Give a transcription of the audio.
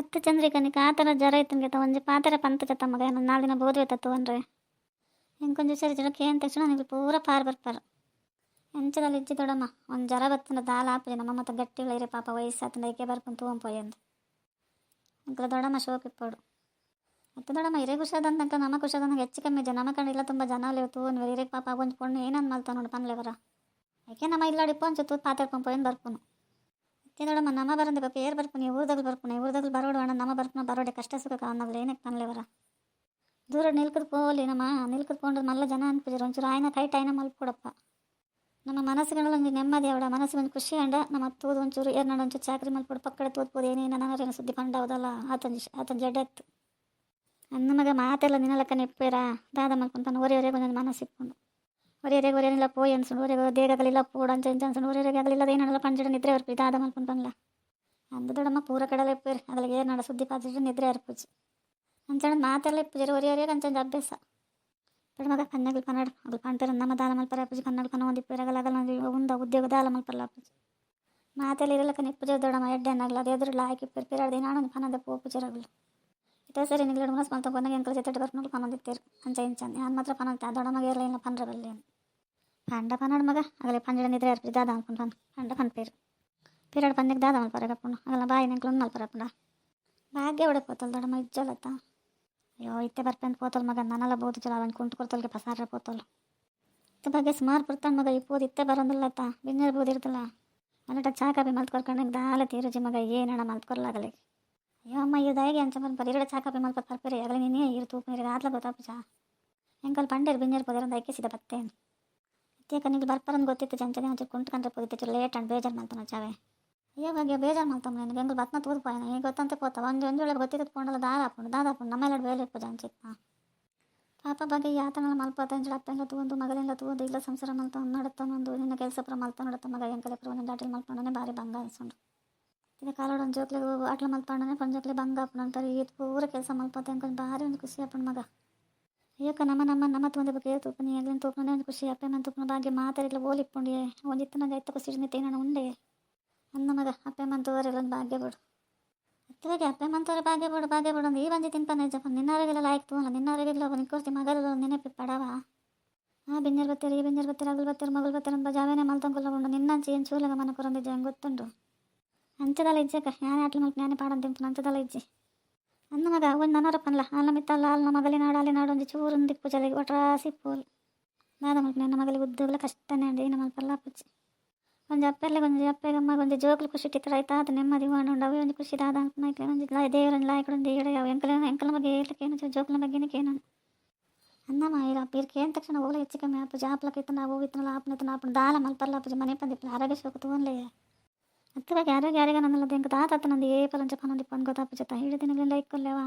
ಎತ್ತ ಚಂದ್ರಿಕನಿಕ ಆ ಥರ ಜ್ವರ ಇತ್ತಂಗೆ ಒಂಜಿ ಪಾತೆರ ಪಂತ ಜತ್ತ ಮಗ ನಾನು 4 ದಿನ ಬೋಧು ಎತ್ತತ್ತು ಅಂದರೆ ಇಂಕೊಂಚ ಸರಿ ಜ್ವರಕ್ಕೆ ಏನು ತಕ್ಷಣ ನನಗೆ ಪೂರ ಪಾರು ಬರ್ಪಾರು ಎಂಚದಲ್ಲಿ ಇಜ್ಜಿ ದೊಡಮ್ಮ ಒಂದು ಜ್ವರ ಬರ್ತಂದ ದಾಲ ಆಪಲಿ ನಮ್ಮ ಮತ್ತೆ ಗಟ್ಟಿಗಳ ಇರೇ ಪಾಪ ವಯಸ್ಸಾತಂದ ಏಕೆ ಬರ್ಕೊಂಡು ತೂವಂಪೋಯ್ ಅಂದು ಅಂಕಲ ದೊಡಮ್ಮ ಶೋಕಿಪ್ಪೋಡು ಮತ್ತೆ ದೊಡಮ್ಮ ಇರೇ ಖುಷಾದಂತ ನಮ್ಮ ಖುಷಾದಂಗೆ ಹೆಚ್ಚು ಕಮ್ಮಿ ಜನ ನಮ್ಮ ಕಂಡಿಲ್ಲ ತುಂಬ ಜನ ಅಲ್ಲಿ ತೂವನ್ವಿ ಇರೇ ಪಾಪ ಒಂದು ಪೊಣ್ಣು ಏನಂದು ಮಲ್ತಾ ನೋಡಿ ಪನ್ಲೆವರ ಯಾಕೆ ನಮ್ಮ ಇಲ್ಲಾಡಿಪ್ಪು ಒಂದು ತೂತ್ ಪಾತೆರ್ಕೊಂಪೋಯನ್ ಬರ್ಪುನು ಮತ್ತೆ ದೊಡಮ್ಮ ನಮ್ಮ ಬರಂದೆ ಪಾಪ ಏರ್ ಬರ್ಪುನಿ ಊರದಾಗಲು ಬರೋಡು ಅಣ್ಣ ನಮ್ಮ ಬರ್ಪುನ ಬರೋಡೆ ಕಷ್ಟ ಸುಖ ಅನ್ನೋದು ಏನಕ್ಕೆ ಪನ್ಲೆವರ ದೂರ ನಿಲ್ಕದ್ ಪೋಲಿ ನಮ್ಮ ನಿಲ್ಕದ್ ಪೋಂಡ್ರೆ ಮಲ್ಲ ಜನ ಅನ್ಪಿದ್ರು ಒಂಚೂರು ಆಯ್ನ ಕೈಟ್ ಆಯ್ನ ಮಲ್ಕೊಡಪ್ಪ ನಮ್ಮ ಮನಸ್ಸುಗಳಲ್ಲಿ ಒಂದು ನೆಮ್ಮದಿ ಅವಡ ಮನಸ್ಸಿಗೆ ಒಂದು ಖುಷಿ ಅಂಡ ನಮ್ಮ ತೂದು ಒಂಚೂರು ಏರ್ನಾಡು ಒಂಚೂರು ಚಾಕ್ರಿ ಮಲ್ಪಡು ಪಕ್ಕಡೆ ತೋದ್ಬೋದು ಏನೇನು ನನಗೇನು ಸುದ್ದಿ ಪಂಡ ಹೌದಲ್ಲ ಆತನ ಜಡ್ಡೆತ್ತು ಅನ್ನ ಮಗ ಮಾತೆಲ್ಲ ನಿನ್ನಲಕ್ಕ ನೆಪ್ಪೇರ ದಾದ ಮಲ್ಕೊಂತಾನೆ ಒರೆಯವರೆಗೆ ಒಂದೊಂದು ಮನಸ್ಸು ಇಟ್ಕೊಂಡು ಒರೆಯರೆಲ್ಲ ಪೋಯ್ ಅನ್ಸು ಒರೆಗೆ ದೇಗಗಲಿಲ್ಲ ಪೋಡು ಅಂಚ ಅನ್ಸು ಒರೆಯವರೆಗೆ ಆಗಲಿಲ್ಲ ಏನಾಡಲ್ಲ ಪಂಜಡ ನಿದ್ರೆ ಬರ್ಪಿ ದಾದ ಮಲ್ಕೊಂತಾನಲ್ಲ ಅಂದು ದೊಡ್ಡಮ್ಮ ಪೂರ ಕಡಲೆ ಇಪ್ಪೇರು ಅದ್ರಲ್ಲಿ ಏನಾಡ ಸುದ್ದಿ ಪಾತ್ರ ನಿದ್ರೆ ಅರ್ಪುಜಿ ಅಂಚಣ ಮಾತೆಲ್ಲ ಇಪ್ಪುಜರು ಒರೆಯವರೆಗೆ ಅಂಚಂದ ಅಭ್ಯಾಸ ಬಿಡ ಮಗ ಕನ್ನಗಳು ಕನ್ನಡ ಅದು ಕಾಣ್ತಾರೆ ನಮ್ಮ ದಾಲ ಮಲ್ಪರ ಅಪ್ಪುಜಿ ಕನ್ನಡ ಕನ್ನ ಒಂದು ಇಪ್ಪರಾಗಲ್ಲ ಉಂದ ಉದ್ಯೋಗ ದಾಲ ಮಲ್ಪಲ್ಲ ಅಪ್ಪುಜಿ ಮಾತೆಲ್ಲ ಇರಲಕ್ಕ ನಿಪ್ಪುಜ ದೊಡ್ಡಮ್ಮ ಎಡ್ಡೆ ಅನ್ನಗಲ್ಲ ಅದು ಎದುರುಲ್ಲ ಹಾಕಿ ಪಿರಾಡ್ದೆ ನಾನು ಕನ್ನದ ಪೋಪುಜರಗಳು ಇತ್ತ ಸರಿ ನಿಗ್ಲಡು ಮನಸ್ಸು ಮಲ್ತ ಕೊನೆಗೆ ಎಂಕಲ್ ಜೊತೆ ಬರ್ಕೊಂಡು ಪನ್ನೊಂದಿತ್ತೇರು ಅಂಚ ಇಂಚಂದು ನಾನು ಮಾತ್ರ ಪನ್ನೊಂತೆ ಆ ದೊಡ್ಡಮಗೆ ಇರಲಿಲ್ಲ ಪನ್ರಬಲ್ಲಿ ಪಂಡ ಪನ್ನಡ ಮಗ ಆಗಲೇ ಪಂಜಡ ನಿದ್ರೆ ಅರ್ಪಿ ದಾದ ಅನ್ಕೊಂಡು ಪಂಡ ಪನ್ಪೇರು ಪಿರಾಡ್ ಪಂದಕ್ಕೆ ದಾದ ಮಲ್ಪರ ಕಪ್ಪುಂಡು ಆಗಲ್ಲ ಬಾಯಿ ನೆಂಕ್ಲು ಒಂದು ಮಲ್ಪರ ಪುಂಡ ಭಾಗ್ಯ ಹೊಡಪೋತಲ್ ದೊಡ್ಡಮ್ಮ ಇಜ್ಜಲತ್ತ ಅಯ್ಯೋ ಇತ್ತೆ ಬರ್ಪೆಂದು ಪೋತಲ್ ಮಗ ನಾನೆಲ್ಲ ಬೋದು ಚಲ ಅವನು ಕುಂಟು ಕೊಡ್ತಲ್ಗೆ ಪಸಾರ ಪೋತಲ್ ಇತ್ತ ಬಗ್ಗೆ ಸುಮಾರು ಪುರ್ತಾನ ಮಗ ಇಪ್ಪೋದು ಇತ್ತೆ ಬರೋದಿಲ್ಲತ್ತ ಬಿನ್ನಿರ್ಬೋದು ಇರ್ತಲ್ಲ ಅಲ್ಲಟ ಚಾ ಕಾಪಿ ಮಲ್ತು ಕೊರ್ಕೊಂಡಾಗ ದಾಲ ತೀರುಜಿ ಮಗ ಏನಣ್ಣ ಮಲ್ತು ಕೊರ್ಲಾಗಲಿ ಅಯ್ಯೋ ಅಮ್ಮ ಈ ದಯಗೆ ಅಂಚ ಮಲ್ಪರ ಎರಡ ಚಾ ಕಾಪಿ ಮಲ್ಪತ್ ಬರ್ಪೇರಿ ಆಗಲೇ ನೀನೇ ಇರು ತೂಪ ನೀರಿಗೆ ಆತ್ಲ ಗೊತ್ತಾಪು ಚಾ ಎಂಕಲ್ ಪಂಡೇರು ಬಿನ್ನಿರ್ಬೋದು ಅಂತ ಐಕಿಸಿದ ಬತ್ತೇನು ಇತ್ತೇಕ ನೀವು ಬರ್ಪರಂದು ಗೊತ್ತಿತ್ತು ಚಂಚನೆ ಒಂಚೂರು ಕುಂಟ್ಕೊಂಡ್ರೆ ಹೋಗಿತ್ತು ಲೇಟ್ ಅಂಡ್ ಬೇಜಾರು ಮಾಡ್ತಾನೆ ಚಾವೆ ಅಯ್ಯೋ ಬಗ್ಗೆ ಬೇಜಾರು ಮಾಡ್ತಾನೆ ನನಗೆ ಹೆಂಗೆ ಬತ್ನ ತೂದ್ಪಾಯನ ಈಗ ಗೊತ್ತಂತೆ ಪೋತ ಒಂದು ಒಳಗೆ ಗೊತ್ತಿತ್ತು ಪೋಂಡಲ್ಲ ದಾದಾಪುಂಡು ನಮ್ಮೆಲ್ಲ ಬೇಲೆ ಇಪ್ಪು ಅಂಚಿತ್ತ ಪಾಪ ಬಗ್ಗೆ ಯಾತನೆಲ್ಲ ಮಲ್ಪತ್ತ ಅಂಜಳ ಅಪ್ಪೆಲ್ಲ ತೂಂದು ಮಗಳೆಲ್ಲ ತೂಂದು ಇಲ್ಲ ಸಂಸಾರ ಮಲ್ತ ನಡುತ್ತನೊಂದು ನಿನ್ನ ಕೆಲಸ ಪುರ ಮಲ್ತ ನಡುತ್ತ ಮಗ ಎಂಕಲೆ ಪುರ ಒಂದು ದಾಟಲ್ಲಿ ಮಲ್ಪಂಡನೆ ಭಾರಿ ಬಂಗ ಅನ್ಸೊಂಡು ಇದು ಕಾಲೋಡು ಒಂದು ಜೋಕ್ಲೆ ಆಟ್ಲ ಮಲ್ಪಂಡನೆ ಪಂಜೋಕ್ಲೆ ಬಂಗ ಅಪ್ಪನ ಅಂತಾರೆ ಇದು ಪೂರ ಕೆಲಸ ಮಲ್ಪತ್ತ ಅಂಕೊಂಡು ಭಾರಿ ಒಂದು ಖುಷಿ ಅಪ್ಪನ ಮಗ ಅಯ್ಯಕ್ಕ ನಮ್ಮ ತೂಂದೆ ಬಗ್ಗೆ ತೂಪನಿ ಆಗ್ಲಿನ ತೂಪನೇ ಒಂದು ಖುಷಿ ಅಪ್ಪೆ ನನ್ನ ತೂಪನ ಭಾಗ್ಯ ಮಾತಾಡಿಲ್ಲ ಓಲಿಪ್ಪುಂಡಿ ಒಂದು ಇತ್ತು ನಂಗೆ ಎತ್ತ ಖುಷಿ ಏನಾನ ಉಂಡೆ ಅನ್ನ ಮಗ ಅಪ್ಪೆ ಮಂತವರೆಲ್ಲ ಒಂದು ಭಾಗ್ಯ ಬಿಡು ಅತ್ತವಾಗಿ ಅಪ್ಪೆ ಮಂತವರೆ ಭಾಗ್ಯ ಬಿಡು ಒಂದು ಈ ಬಂದು ತಿನ್ಪನ ಜಪ್ಪ ನಿನ್ನವರಿಗೆಲ್ಲ ಆಯ್ತು ಅಲ್ಲ ನಿನ್ನವರಿಗೆಲ್ಲ ನಿಕ್ಕೋರ್ತಿ ಮಗಲೆಲ್ಲ ನೆನಪಿ ಪಡವ ಬಿನ್ನಿರ್ ಬತ್ತೀರಿ ಈ ಬಿನ್ನಿರ್ ಬತ್ತೀರಿ ಅಗಲ್ ಬತ್ತೀರಿ ಮಗಲ್ ಬತ್ತೀರಿ ಅಂತ ಜಾವೇನೆ ಮಲ್ತಂಕೊಲ್ಲ ನಿನ್ನಂಚೆ ಏನು ಚೂಲಗ ಮನ ಕೊರಂದಿದ್ದೆ ಹಂಗೆ ಗೊತ್ತುಂಡು ಅಂಚದಲ್ಲ ಇಜ್ಜಕ್ಕ ಯಾನೇ ಆಟ್ಲ ಮಲ್ಪು ನಾನೇ ಪಾಡಂತ ತಿಂಪು ಅಂಚದಲ್ಲ ಇಜ್ಜಿ ಅನ್ನ ಮಗ ಒಂದು ನನರಪ್ಪನಲ್ಲ ಅಲ್ಲ ಮಿತ್ತಲ್ಲ ಅಲ್ಲ ಮಗಲಿ ನಾಡು ಒಂದು ಚೂರು ದಿಕ್ಕು ಚಲಿಗೆ ಒಟ್ರಾಸಿ ಪೋಲ್ ದಾದ ಮಲ್ಪು ನನ್ನ ಮಗಲಿಗೆ ಉದ್ದಗಲ ಕಷ್ಟನೇ ಅಂಡಿ ನಮ್ಮ ಮಲ್ಪಲ್ಲ ಪುಚ್ಚಿ ಒಂದು ಅಪ್ಪೆಗಮ್ಮ ಒಂದು ಜೋಕ್ಲು ಖುಷಿ ಟಿತ್ರ ಆಯ್ತಾ ಅದು ನೆಮ್ಮದಿ ಉಂಡು ಅವೇ ಒಂದು ಖುಷಿ ದಾದ ಅನ್ಕೊಂಡ್ರೆ ಒಂದು ದೇವರನ್ನ ಲಾಯ್ಕೊಂಡು ಈಗಡೆ ಯಾವ ಎಂಕಲ ಬಗ್ಗೆ ಏರ್ಲಕ್ಕೇನು ಜೋಕ್ಲ ಬಗ್ಗೆನಕ್ಕೇನು ಅನ್ನಮ್ಮ ಇರ ಪೀರ್ಕೆ ಏನು ತಕ್ಷಣ ಹೋಗ್ಲ ಹೆಚ್ಚು ಕಮ್ಮಿ ಆಪು ಜಾಪ್ಲಕ್ಕೆ ಇತ್ತು ನಾವು ಇತ್ತನಲ್ಲ ಆಪನ ದಾಲ ಮಲ್ಪಲ್ಲ ಅಪ್ಪಜಿ ಮನೆ ಪಂದಿಪ್ಪಲ ಆರೋಗ್ಯ ಶೋಕ ತಗೊಂಡ್ಲೆ ಅತ್ತವಾಗಿ ಆರೋಗ್ಯ ಯಾರಿಗ ನನ್ನಲ್ಲ ಹೆಂಗೆ ತಾತ ನಂದು ಏ ಪಲಂಚ ಪನ್ನೊಂದಿಪ್ಪ ಅಂತ ಗೊತ್ತಾಪು ಜೊತೆ ಹಿಡಿದಿನಗಳೆಲ್ಲ ಇಕ್ಕೊಲ್ಲೇವಾ